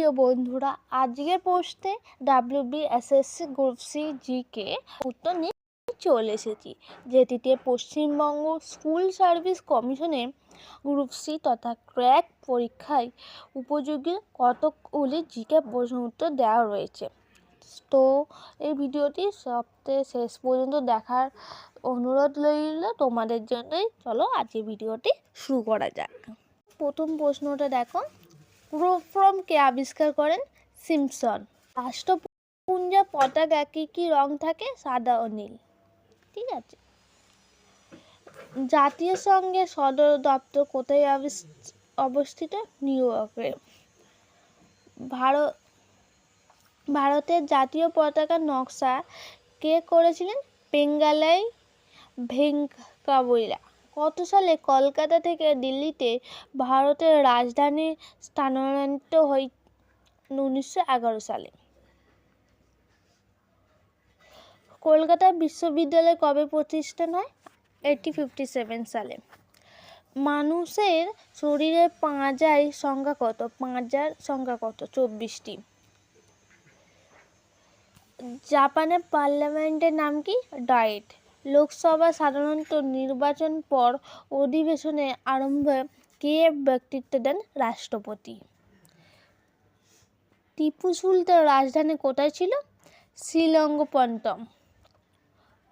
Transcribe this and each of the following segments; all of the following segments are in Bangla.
প্রিয় বন্ধুরা, আজকের পোস্টে WBSSC গ্রুপ সি জিকে উত্তর নিয়ে চলে এসেছি, যেটিতে পশ্চিমবঙ্গ স্কুল সার্ভিস কমিশনে গ্রুপ সি তথা ক্র্যাক পরীক্ষায় উপযোগী কতকগুলি জিকে প্রশ্ন উত্তর দেওয়া রয়েছে। তো এই ভিডিওটি সপ্তাহে শেষ পর্যন্ত দেখার অনুরোধ রইল তোমাদের জন্যই। চলো আজকে ভিডিওটি শুরু করা যাক। প্রথম প্রশ্নটা দেখো, ক্লোরোফর্ম কে আবিষ্কার করেন? সিম্পসন। রাষ্ট্রপুঞ্জের পতাকা কি রং থাকে? সাদা ও নীল। ঠিক আছে। জাতীয় সংঘের সদর দপ্তর কোথায় অবস্থিত? নিউ ইয়র্কে। ভারতের জাতীয় পতাকার নকশা কে করেছিলেন? পেঙ্গালাই ভেঙ্কাইয়া। কত সালে কলকাতা থেকে দিল্লিতে ভারতের রাজধানী স্থানান্তরিত হয়? 1911 সালে। কলকাতা বিশ্ববিদ্যালয় কবে প্রতিষ্ঠান হয়? 1857 সালে। মানুষের শরীরের পাঁজার সংখ্যা কত? 24টি। জাপানের পার্লামেন্টের নাম কি? ডায়েট। লোকসভা সাধারণ নির্বাচন পর অধিবেশনের আরম্ভে কে বক্তৃতা দেন? রাষ্ট্রপতি। টিপু সুলতানের রাজধানী কোথায় ছিল? শ্রীরঙ্গপত্তনম।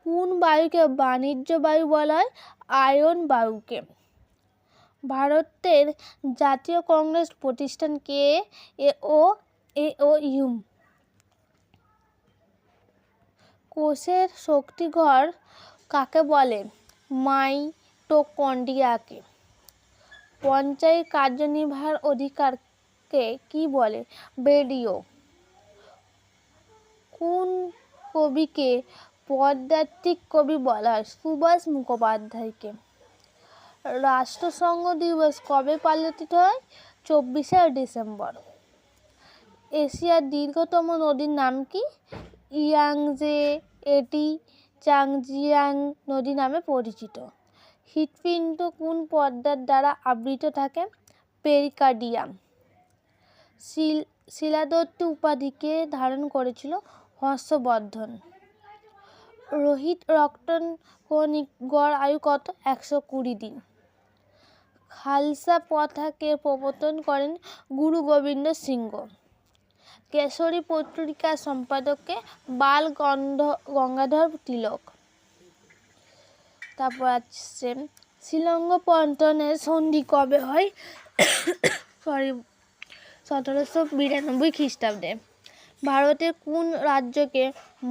কোন বায়ুকে বাণিজ্য বায়ু বলা হয়? আয়ন বায়ুকে। ভারতের জাতীয় কংগ্রেস প্রতিষ্ঠান কে? AOUM। কোষের শক্তিঘর কাকে বলে? মাইটোকন্ড্রিয়াকে। পঞ্চায়েত কার্যনির্বাহীর অধিকারকে কি বলে? রেডিও। কোন কবিকে পদাতিক কবি বলা হয়? সুভাষ মুখোপাধ্যায়কে। রাষ্ট্রসংঘ দিবস কবে পালিত হয়? 24শে ডিসেম্বর। এশিয়ার দীর্ঘতম নদীর নাম কি? ইয়াংজে। এটি চাংজিয়াং নদী নামে পরিচিত। হৃৎপিণ্ড কোন পর্দার দ্বারা আবৃত থাকে? পেরিকার্ডিয়াম। শিলাদত্ত উপাধি কে ধারণ করেছিল? হর্ষবর্ধন। রোহিত রক্তকণিকার গড় আয়ু কত? 120 দিন। খালসা প্রথা কে প্রবর্তন করেন? গুরু গোবিন্দ সিংহ। কেশরী পত্রিকার সম্পাদক কে? বাল গঙ্গাধর তিলক। তারপর আসছে, শ্রীরঙ্গপত্তনের সন্ধি কবে হয়? 1792 খ্রিস্টাব্দে। ভারতের কোন রাজ্যকে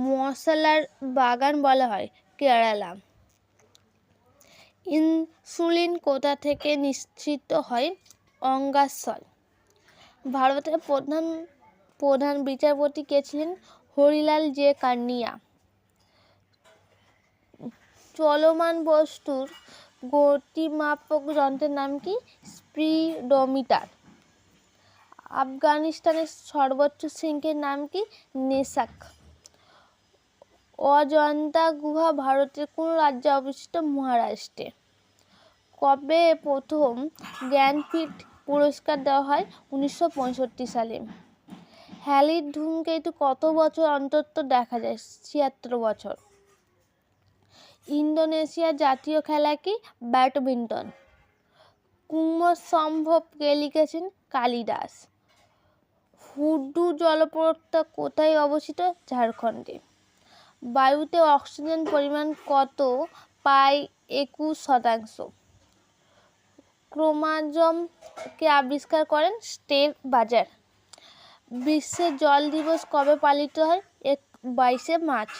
মশলার বাগান বলা হয়? কেরালা। ইনসুলিন কোথা থেকে নিঃসৃত হয়? অঙ্গাস্থল। ভারতের প্রধান বিচারপতি কে ছিলেন? হরিলাল জে কান্নিয়া। চলমান বস্তুর গতিমাপক যন্ত্রের নাম কি? স্পিডোমিটার। আফগানিস্তানের সর্বোচ্চ শৃঙ্গের নাম কি? নেসাক। অজন্তা গুহা ভারতের কোন রাজ্যে অবস্থিত? মহারাষ্ট্রে। কবে প্রথম জ্ঞানপীঠ পুরস্কার দেওয়া হয়? 1965 সালে। হ্যালির ধূমকেতু কত বছর অন্তর দেখা যায়? 76 বছর। ইন্দোনেশিয়ার জাতীয় খেলা কি? ব্যাডমিন্টন। কুমারসম্ভব কে লিখেছেন? কালিদাস। হুড্ডু জলপ্রপাত কোথায় অবস্থিত? ঝাড়খণ্ডে। বায়ুতে অক্সিজেন পরিমাণ কত? প্রায় 21%। ক্রোমোজোম কে আবিষ্কার করেন? স্টের বাজার। বিশ্ব জল দিবস কবে পালিত হয়? 22শে মার্চ।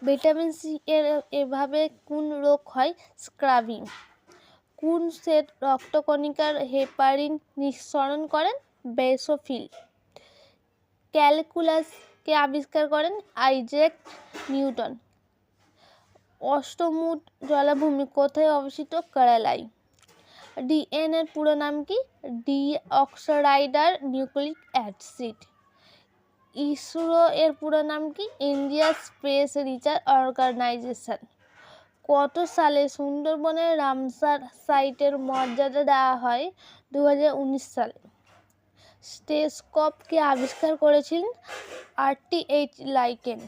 ভিটামিন সি এর এভাবে কোন রোগ হয়? স্ক্রাবিং। কোন সেট রক্তকণিকার হেপারিন নিঃসরণ করেন? বেসোফিল। ক্যালকুলাস কে আবিষ্কার করেন? Isaac Newton. অষ্টমুড জলাভূমি কোথায় অবস্থিত? কেরালায়। ডিএনএ এর পুরো নাম কি? Deoxyribo nucleic acid. ইসরো এর পুরো নাম কি? India Space Research Organisation. কত সালে সুন্দরবনের রামসার সাইটের মর্যাদা দেওয়া হয়? 2019 সালে। টেলিস্কোপকে আবিষ্কার করেছিলেন RTH লাইকেন।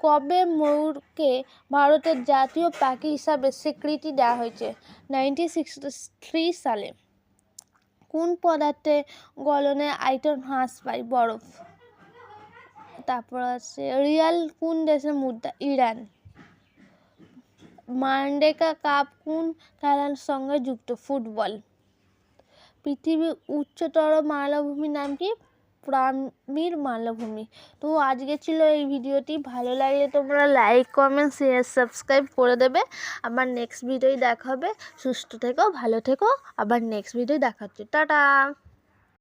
কবে ময়ূরকে ভারতের জাতীয় পাখি হিসাবে স্বীকৃতি দেওয়া হয়েছে? 1963 সালে। কোন পদার্থে গলনে আয়তন হ্রাস পায়? বরফ। তারপর আছে রিয়াল কোন দেশের মুদ্রা? ইরান। মান্ডেকা কাপ কোন খেলার সঙ্গে যুক্ত? ফুটবল। পৃথিবীর উচ্চতর মালভূমির নাম কি? পামির মালভূমি। তো আজকে ছিল এই ভিডিওটি। ভালো লাগলে তোমরা লাইক, কমেন্ট, শেয়ার, সাবস্ক্রাইব করে দেবে। আবার নেক্সট ভিডিওয় দেখা হবে। সুস্থ থেকো, ভালো থেকো। আবার নেক্সট ভিডিও দেখা হচ্ছে। টাটা।